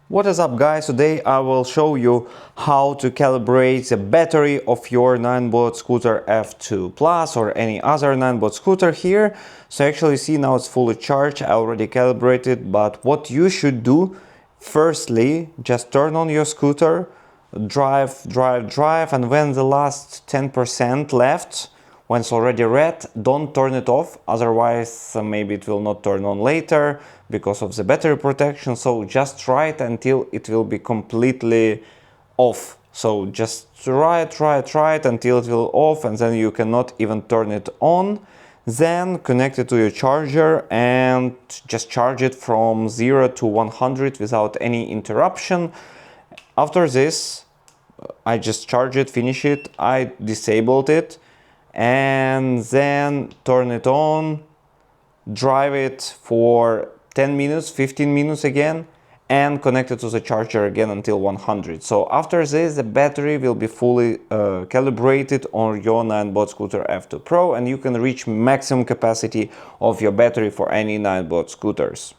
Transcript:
What is up, guys? Today I will show you how to calibrate the battery of your Ninebot scooter F2 Plus or any other Ninebot scooter here. So actually see now it's fully charged. I already calibrated, but what you should do, firstly, just turn on your scooter, drive, and when the last 10% left, when it's already red, don't turn it off, otherwise maybe it will not turn on later because of the battery protection. So just try it until it will be completely off. So just try it until it will off, and then you cannot even turn it on. Then connect it to your charger and just charge it from 0 to 100 without any interruption. After this, I just charge it, finish it, I disabled it, and then turn it on, drive it for 10 minutes, 15 minutes again, and connect it to the charger again until 100. So after this, the battery will be fully calibrated on your Ninebot scooter F2 Pro, and you can reach maximum capacity of your battery for any Ninebot scooters.